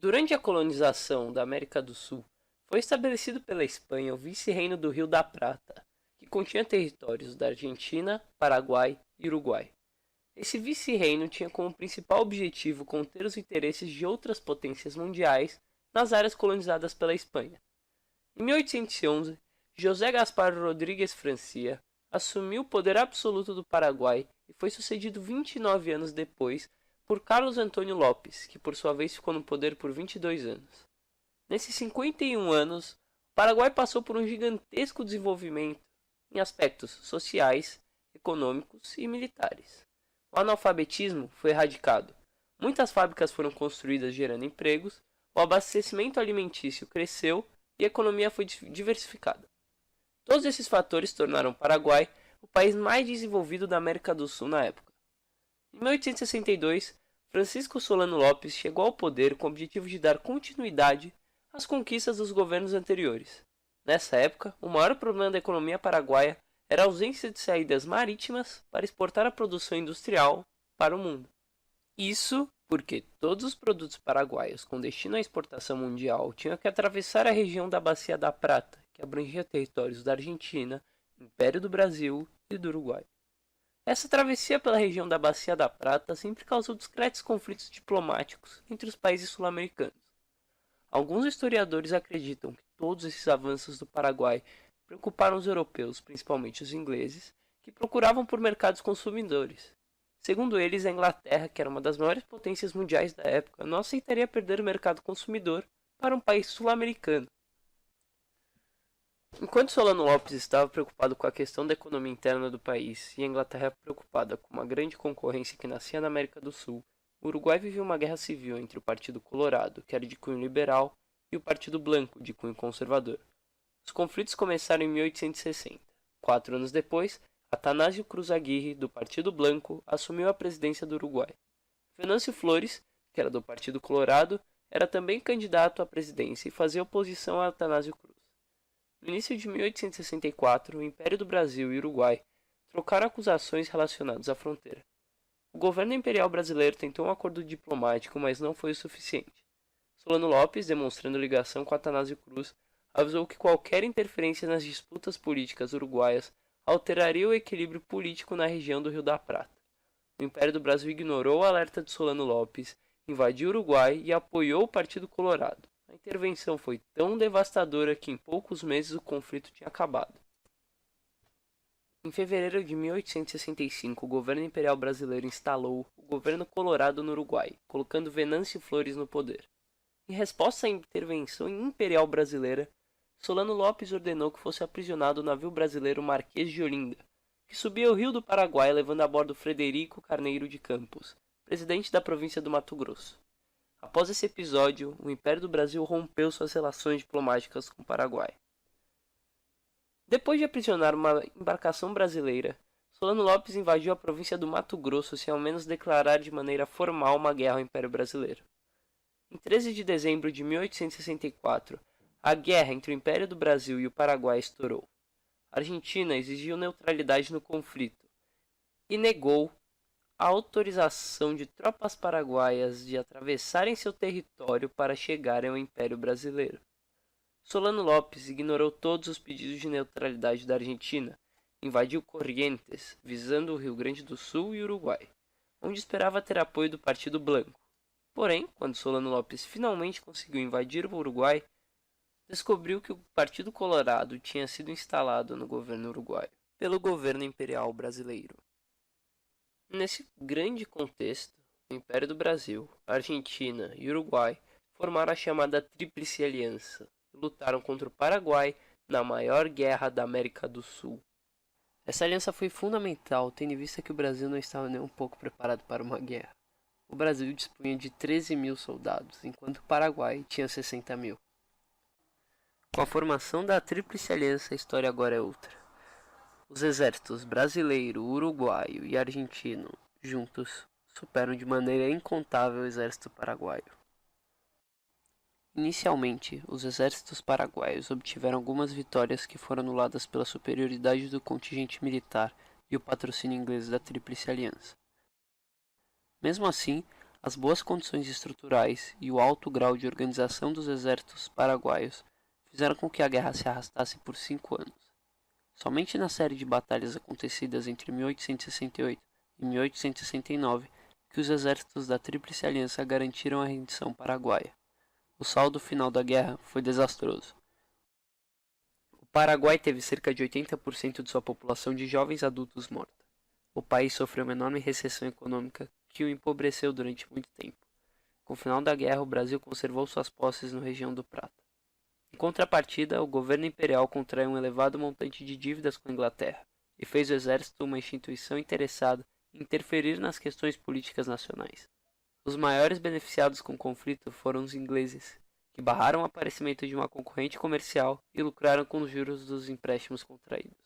Durante a colonização da América do Sul, foi estabelecido pela Espanha o Vice-Reino do Rio da Prata, que continha territórios da Argentina, Paraguai e Uruguai. Esse vice-reino tinha como principal objetivo conter os interesses de outras potências mundiais nas áreas colonizadas pela Espanha. Em 1811, José Gaspar Rodrigues Francia assumiu o poder absoluto do Paraguai e foi sucedido 29 anos depois por Carlos Antônio Lopes, que por sua vez ficou no poder por 22 anos. Nesses 51 anos, o Paraguai passou por um gigantesco desenvolvimento em aspectos sociais, econômicos e militares. O analfabetismo foi erradicado, muitas fábricas foram construídas gerando empregos, o abastecimento alimentício cresceu e a economia foi diversificada. Todos esses fatores tornaram o Paraguai o país mais desenvolvido da América do Sul na época. Em 1862, Francisco Solano Lopes chegou ao poder com o objetivo de dar continuidade às conquistas dos governos anteriores. Nessa época, o maior problema da economia paraguaia era a ausência de saídas marítimas para exportar a produção industrial para o mundo. Isso porque todos os produtos paraguaios com destino à exportação mundial tinham que atravessar a região da Bacia da Prata, que abrangia territórios da Argentina, Império do Brasil e do Uruguai. Essa travessia pela região da Bacia da Prata sempre causou discretos conflitos diplomáticos entre os países sul-americanos. Alguns historiadores acreditam que todos esses avanços do Paraguai preocuparam os europeus, principalmente os ingleses, que procuravam por mercados consumidores. Segundo eles, a Inglaterra, que era uma das maiores potências mundiais da época, não aceitaria perder o mercado consumidor para um país sul-americano. Enquanto Solano Lopes estava preocupado com a questão da economia interna do país e a Inglaterra preocupada com uma grande concorrência que nascia na América do Sul, o Uruguai vivia uma guerra civil entre o Partido Colorado, que era de cunho liberal, e o Partido Blanco, de cunho conservador. Os conflitos começaram em 1860. 4 anos depois, Atanásio Cruz Aguirre, do Partido Blanco, assumiu a presidência do Uruguai. Venâncio Flores, que era do Partido Colorado, era também candidato à presidência e fazia oposição a Atanásio Cruz. No início de 1864, o Império do Brasil e o Uruguai trocaram acusações relacionadas à fronteira. O governo imperial brasileiro tentou um acordo diplomático, mas não foi o suficiente. Solano Lopes, demonstrando ligação com Atanásio Cruz, avisou que qualquer interferência nas disputas políticas uruguaias alteraria o equilíbrio político na região do Rio da Prata. O Império do Brasil ignorou o alerta de Solano Lopes, invadiu o Uruguai e apoiou o Partido Colorado. A intervenção foi tão devastadora que em poucos meses o conflito tinha acabado. Em fevereiro de 1865, o governo imperial brasileiro instalou o governo Colorado no Uruguai, colocando Venâncio Flores no poder. Em resposta à intervenção imperial brasileira, Solano Lopes ordenou que fosse aprisionado o navio brasileiro Marquês de Olinda, que subia o rio do Paraguai levando a bordo Frederico Carneiro de Campos, presidente da província do Mato Grosso. Após esse episódio, o Império do Brasil rompeu suas relações diplomáticas com o Paraguai. Depois de aprisionar uma embarcação brasileira, Solano Lopes invadiu a província do Mato Grosso sem ao menos declarar de maneira formal uma guerra ao Império Brasileiro. Em 13 de dezembro de 1864, a guerra entre o Império do Brasil e o Paraguai estourou. A Argentina exigiu neutralidade no conflito e negou a autorização de tropas paraguaias de atravessarem seu território para chegarem ao Império Brasileiro. Solano Lopes ignorou todos os pedidos de neutralidade da Argentina, invadiu Corrientes, visando o Rio Grande do Sul e Uruguai, onde esperava ter apoio do Partido Blanco. Porém, quando Solano Lopes finalmente conseguiu invadir o Uruguai, descobriu que o Partido Colorado tinha sido instalado no governo uruguaio pelo governo imperial brasileiro. Nesse grande contexto, o Império do Brasil, Argentina e Uruguai formaram a chamada Tríplice Aliança e lutaram contra o Paraguai na maior guerra da América do Sul. Essa aliança foi fundamental, tendo em vista que o Brasil não estava nem um pouco preparado para uma guerra. O Brasil dispunha de 13 mil soldados, enquanto o Paraguai tinha 60 mil. Com a formação da Tríplice Aliança, a história agora é outra. Os exércitos brasileiro, uruguaio e argentino, juntos, superam de maneira incontável o exército paraguaio. Inicialmente, os exércitos paraguaios obtiveram algumas vitórias que foram anuladas pela superioridade do contingente militar e o patrocínio inglês da Tríplice Aliança. Mesmo assim, As boas condições estruturais e o alto grau de organização dos exércitos paraguaios fizeram com que a guerra se arrastasse por 5 anos. Somente na série de batalhas acontecidas entre 1868 e 1869 que os exércitos da Tríplice Aliança garantiram a rendição paraguaia. O saldo final da guerra foi desastroso. O Paraguai teve cerca de 80% de sua população de jovens adultos morta. O país sofreu uma enorme recessão econômica que o empobreceu durante muito tempo. Com o final da guerra, o Brasil conservou suas posses na região do Prata. Em contrapartida, o governo imperial contraiu um elevado montante de dívidas com a Inglaterra e fez o exército uma instituição interessada em interferir nas questões políticas nacionais. Os maiores beneficiados com o conflito foram os ingleses, que barraram o aparecimento de uma concorrente comercial e lucraram com os juros dos empréstimos contraídos.